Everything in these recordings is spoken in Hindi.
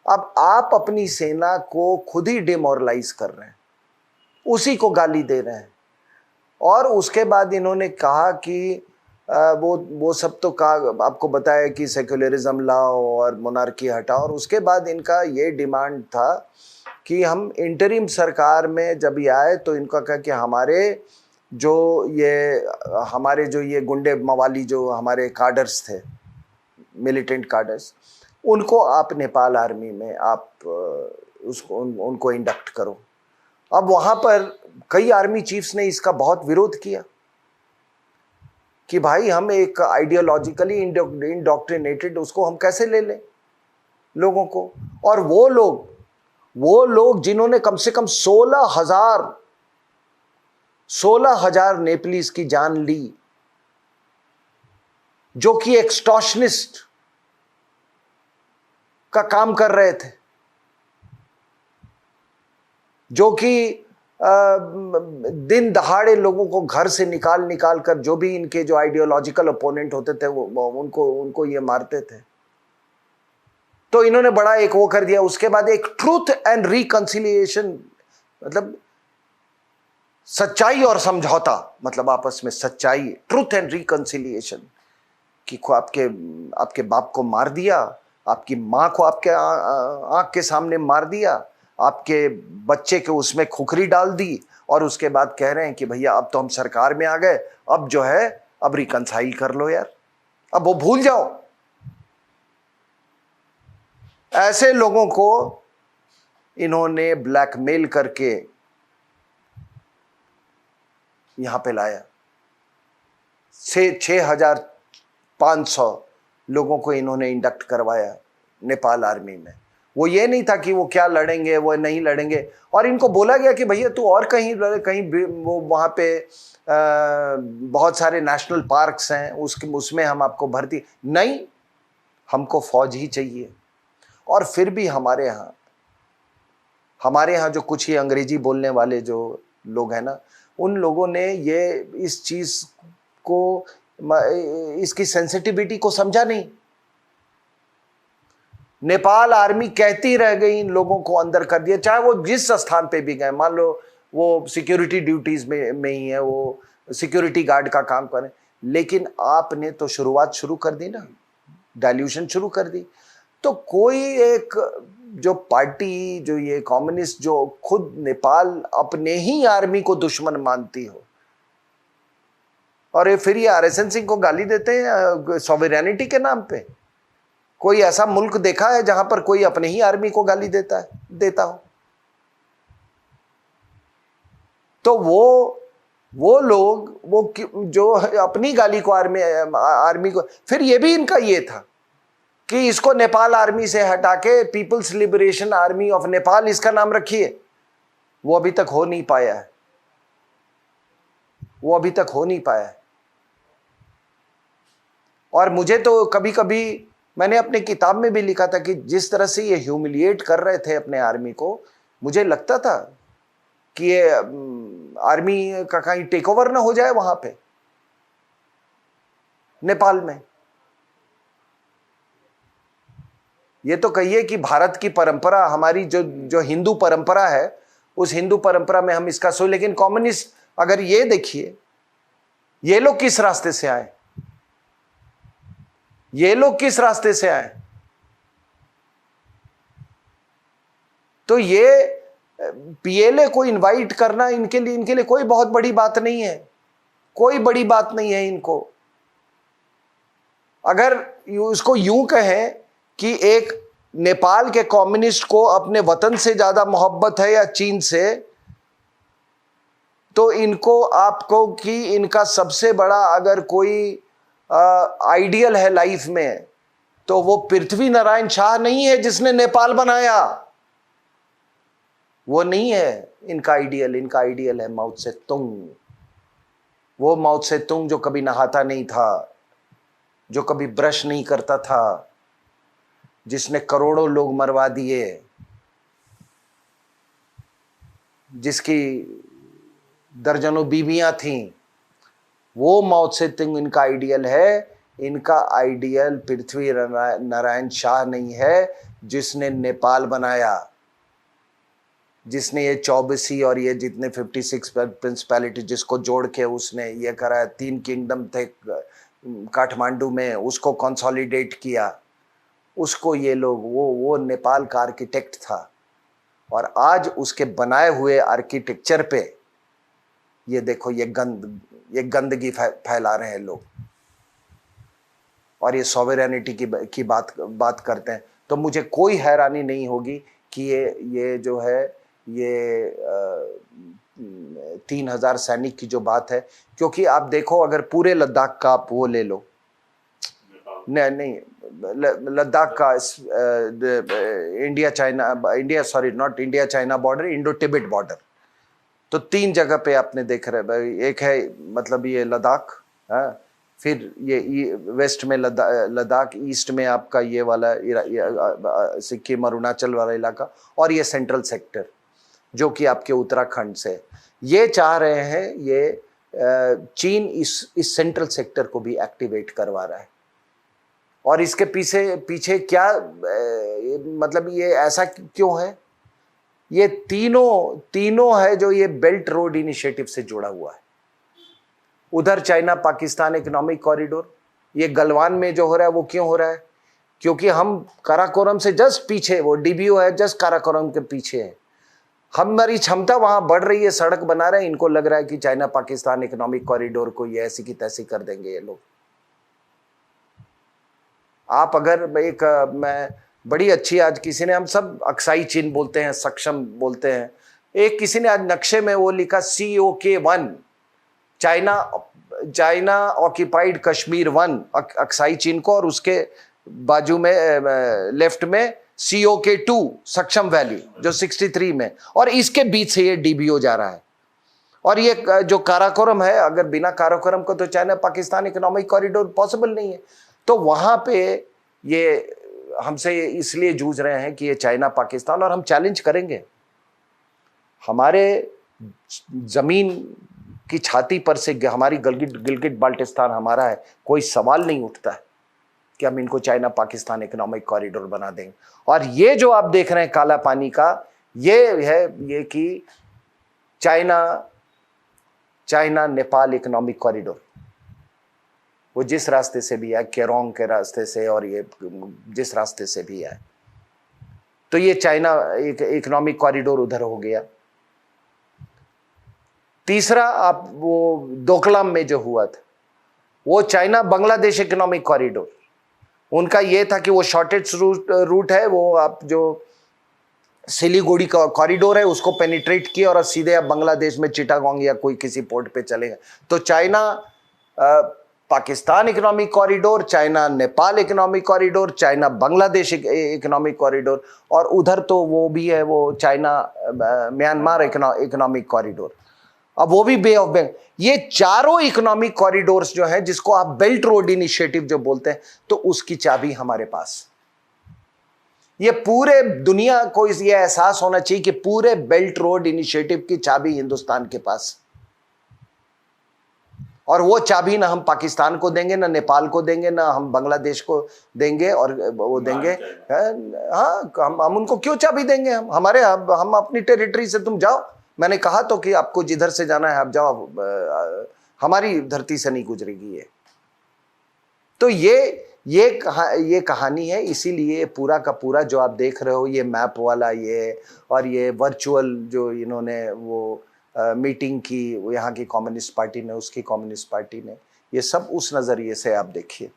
अब आप अपनी सेना को खुद ही डिमोरलाइज कर रहे हैं, उसी को गाली दे रहे हैं। और उसके बाद इन्होंने कहा कि वो सब तो कहा, आपको बताया कि सेक्युलरिज्म लाओ और मोनार्की हटाओ। और उसके बाद इनका ये डिमांड था कि हम इंटरिम सरकार में जब ये आए तो इनका कहा कि हमारे जो ये गुंडे मवाली जो हमारे कार्डर्स थे, मिलिटेंट कार्डर्स, उनको आप नेपाल आर्मी में आप उनको इंडक्ट करो। अब वहां पर कई आर्मी चीफ्स ने इसका बहुत विरोध किया कि भाई हम एक आइडियोलॉजिकली इंडोक्ट्रिनेटेड उसको हम कैसे ले लें लोगों को। और वो लोग जिन्होंने कम से कम 16,000 नेपालीज की जान ली, जो कि एक्सटॉर्शनिस्ट का काम कर रहे थे, जो कि दिन दहाड़े लोगों को घर से निकाल कर, जो भी इनके जो आइडियोलॉजिकल ओपोनेंट होते थे वो उनको ये मारते थे। तो इन्होंने बड़ा एक वो कर दिया। उसके बाद एक ट्रूथ एंड रिकंसिलिएशन, मतलब सच्चाई और समझौता, मतलब आपस में सच्चाई, ट्रूथ एंड रिकंसिलिएशन, कि आपके बाप को मार दिया, आपकी माँ को आपके आंख के सामने मार दिया, आपके बच्चे के उसमें खुखरी डाल दी, और उसके बाद कह रहे हैं कि भैया अब तो हम सरकार में आ गए, अब जो है अब रिकंसाइल कर लो यार, अब वो भूल जाओ। ऐसे लोगों को इन्होंने ब्लैकमेल करके यहां पे लाया। 6,500 लोगों को इन्होंने इंडक्ट करवाया नेपाल आर्मी में। वो ये नहीं था कि वो क्या लड़ेंगे, वो नहीं लड़ेंगे। और इनको बोला गया कि भैया तू और कहीं वो वहाँ पे बहुत सारे नेशनल पार्क्स हैं, उसमें हम आपको भर्ती नहीं, हमको फौज ही चाहिए। और फिर भी हमारे यहाँ जो कुछ ही अंग्रेजी बोलने वाले जो लोग हैं ना, उन लोगों ने ये इस चीज को, इसकी सेंसिटिविटी को समझा नहीं। नेपाल आर्मी कहती रह गई, इन लोगों को अंदर कर दिया, चाहे वो जिस स्थान पे भी गए। मान लो वो सिक्योरिटी ड्यूटीज में ही है, वो सिक्योरिटी गार्ड का काम करें, लेकिन आपने तो शुरुआत शुरू कर दी ना, डाइल्यूशन शुरू कर दी। तो कोई एक जो पार्टी, जो ये कम्युनिस्ट, जो खुद नेपाल अपने ही आर्मी को दुश्मन मानती हो, और फिर ये आरएसएन सिंह को गाली देते हैं सॉवरेनिटी के नाम पे। कोई ऐसा मुल्क देखा है जहां पर कोई अपने ही आर्मी को गाली देता हो? तो वो लोग जो अपनी गाली को आर्मी को, फिर ये भी इनका ये था कि इसको नेपाल आर्मी से हटा के people's liberation army of Nepal इसका नाम रखिए। वो अभी तक हो नहीं पाया है, वो अभी तक हो नहीं पाया है। और मुझे तो कभी कभी, मैंने अपनी किताब में भी लिखा था कि जिस तरह से ये ह्यूमिलिएट कर रहे थे अपने आर्मी को, मुझे लगता था कि ये आर्मी का कहीं टेक ओवर ना हो जाए वहां पे नेपाल में। ये तो कहिए कि भारत की परंपरा, हमारी जो हिंदू परंपरा है, उस हिंदू परंपरा में हम इसका लेकिन कम्युनिस्ट, अगर ये देखिए ये लोग किस रास्ते से आए, ये लोग किस रास्ते से आए। तो ये पीएलए को इनवाइट करना इनके लिए कोई बहुत बड़ी बात नहीं है, कोई बड़ी बात नहीं है इनको। अगर उसको यूं कहें कि एक नेपाल के कम्युनिस्ट को अपने वतन से ज्यादा मोहब्बत है या चीन से, तो इनको आपको कि इनका सबसे बड़ा अगर कोई आइडियल है लाइफ में, तो वो पृथ्वी नारायण शाह नहीं है जिसने नेपाल बनाया, वो नहीं है इनका आइडियल। इनका आइडियल है माओ त्से तुंग। वो माओ त्से तुंग जो कभी नहाता नहीं था, जो कभी ब्रश नहीं करता था, जिसने करोड़ों लोग मरवा दिए, जिसकी दर्जनों बीवियां थीं, वो माओ त्से तुंग इनका आइडियल है। इनका आइडियल पृथ्वी नारायण शाह नहीं है, जिसने नेपाल बनाया, जिसने ये 24 और ये जितने 56 प्रिंसिपैलिटी जिसको जोड़ के उसने ये करा, 3 किंगडम थे काठमांडू में, उसको कंसोलिडेट किया, उसको ये लोग, वो नेपाल का आर्किटेक्ट था। और आज उसके बनाए हुए आर्किटेक्चर पे ये देखो ये गंदगी फैला रहे हैं लोग, और ये सॉवरेनिटी की बात करते हैं। तो मुझे कोई हैरानी नहीं होगी कि ये जो है ये 3000 सैनिक की जो बात है, क्योंकि आप देखो अगर पूरे लद्दाख का आप वो ले लो, नहीं लद्दाख का not India China border, Indo Tibet border, तो 3 जगह पे आपने देख रहे, एक है मतलब ये लद्दाख, फिर ये वेस्ट में लद्दाख, ईस्ट में आपका ये वाला सिक्किम अरुणाचल वाला इलाका, और ये सेंट्रल सेक्टर जो कि आपके उत्तराखंड से। ये चाह रहे हैं ये चीन इस सेंट्रल सेक्टर को भी एक्टिवेट करवा रहा है। और इसके पीछे क्या मतलब ये ऐसा क्यों है? ये तीनों है जो ये बेल्ट रोड इनिशिएटिव से जुड़ा हुआ है। उधर चाइना पाकिस्तान इकोनॉमिक कॉरिडोर, ये गलवान में जो हो रहा है वो क्यों हो रहा है? क्योंकि हम काराकोरम से जस्ट पीछे, वो डीबीओ है जस्ट काराकोरम के पीछे है, हमारी क्षमता वहां बढ़ रही है, सड़क बना रहे हैं, इनको लग रहा है कि चाइना पाकिस्तान इकोनॉमिक कॉरिडोर को ये ऐसी की तैसी कर देंगे ये लोग। आप अगर मैं बड़ी अच्छी, आज किसी ने, हम सब अक्साई चीन बोलते हैं, सक्षम बोलते हैं, एक किसी ने आज नक्शे में वो लिखा COK1, China occupied Kashmir 1, Aksai चीन को, और उसके बाजू में लेफ्ट में COK2 सक्षम वैली जो 63 में, और इसके बीच से ये डीबीओ जा रहा है। और ये जो काराकोरम है, अगर बिना काराकोरम को तो China Pakistan economic corridor possible नहीं है। तो वहां पे ये हमसे इसलिए जूझ रहे हैं कि ये चाइना पाकिस्तान, और हम चैलेंज करेंगे। हमारे जमीन की छाती पर से हमारी गिलगिट बाल्टिस्तान हमारा है, कोई सवाल नहीं उठता है कि हम इनको चाइना पाकिस्तान इकोनॉमिक कॉरिडोर बना देंगे। और ये जो आप देख रहे हैं काला पानी का, ये है ये कि चाइना नेपाल इकोनॉमिक कॉरिडोर, वो जिस रास्ते से भी आए, केरोंग के रास्ते से, और ये जिस रास्ते से भी आए, तो ये चाइना इकोनॉमिक कॉरिडोर उधर हो गया। तीसरा, आप वो डोकलाम में जो हुआ था, वो चाइना बांग्लादेश इकोनॉमिक कॉरिडोर, उनका ये था कि वो शॉर्टेस्ट रूट है, वो आप जो सिलीगुड़ी का कॉरिडोर है उसको पेनिट्रेट किया और सीधे आप बांग्लादेश में चिटागोंग या कोई किसी पोर्ट पे चले गए। तो China Pakistan economic corridor, China Nepal economic corridor, China Bangladesh economic corridor, और उधर तो वो भी है वो चाइना म्यांमार इकोनॉमिक कॉरिडोर, अब वो भी बे ऑफ बंगाल। ये चारों इकोनॉमिक कॉरिडोर्स जो हैं, जिसको आप बेल्ट रोड इनिशिएटिव जो बोलते हैं, तो उसकी चाबी हमारे पास। ये पूरे दुनिया को ये एहसास होना चाहिए कि पूरे बेल्ट रोड इनिशिएटिव की चाबी हिंदुस्तान के पास, और वो चाबी ना हम पाकिस्तान को देंगे, ना नेपाल को देंगे, ना हम बांग्लादेश को देंगे, और वो देंगे, हाँ हम उनको क्यों चाबी देंगे? हम अपनी टेरिटरी से, तुम जाओ, मैंने कहा तो कि आपको जिधर से जाना है आप जाओ, हमारी धरती से नहीं गुजरेगी ये। तो ये कहानी है। इसीलिए पूरा का पूरा जो आप देख रहे हो, ये मैप वाला ये, और ये वर्चुअल जो इन्होंने वो मीटिंग की यहाँ की कम्युनिस्ट पार्टी ने, उसकी कम्युनिस्ट पार्टी ने, ये सब उस नजरिए से आप देखिए।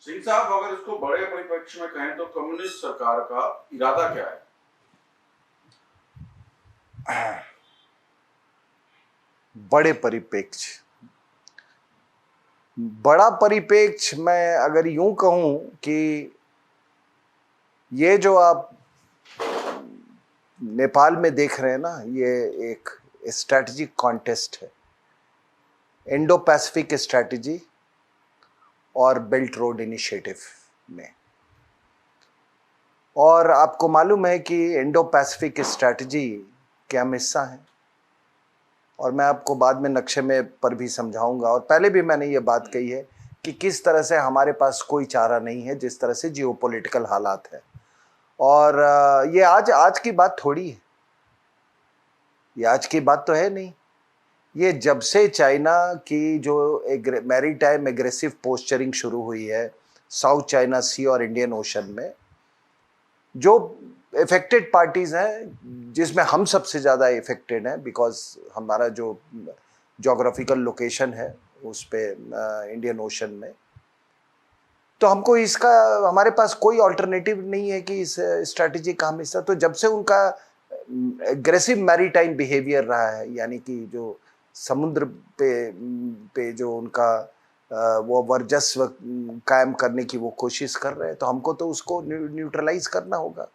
सिंह साहब, अगर इसको बड़े परिप्रेक्ष्य में कहें तो कम्युनिस्ट सरकार का इरादा क्या है? बड़े परिप्रेक्ष्य, बड़ा परिप्रेक्ष्य मैं अगर यूं कहूं कि ये जो आप नेपाल में देख रहे हैं ना, ये एक स्ट्रैटेजिक कॉन्टेस्ट है, इंडो पैसिफिक स्ट्रैटेजी और बेल्ट रोड इनिशिएटिव में। और आपको मालूम है कि इंडो पैसिफिक स्ट्रैटेजी के हम हिस्सा हैं, और मैं आपको बाद में नक्शे में पर भी समझाऊंगा, और पहले भी मैंने ये बात कही है कि किस तरह से हमारे पास कोई चारा नहीं है, जिस तरह से जियोपॉलिटिकल हालात है। और ये आज आज की बात थोड़ी है, ये आज की बात तो है नहीं। ये जब से चाइना की जो मैरीटाइम एग्रेसिव पोस्चरिंग शुरू हुई है साउथ चाइना सी और इंडियन ओशन में, जो इफेक्टेड पार्टीज हैं, जिसमें हम सबसे ज़्यादा इफेक्टेड हैं बिकॉज हमारा जो जोग्राफिकल लोकेशन है उस पे इंडियन ओशन में, तो हमको इसका, हमारे पास कोई ऑल्टरनेटिव नहीं है कि इस स्ट्रैटेजी का हम हिस्सा। तो जब से उनका एग्रेसिव मैरीटाइम बिहेवियर रहा है, यानी कि जो समुद्र पे जो उनका वो वर्चस्व कायम करने की वो कोशिश कर रहे हैं, तो हमको तो उसको न्यूट्रलाइज करना होगा।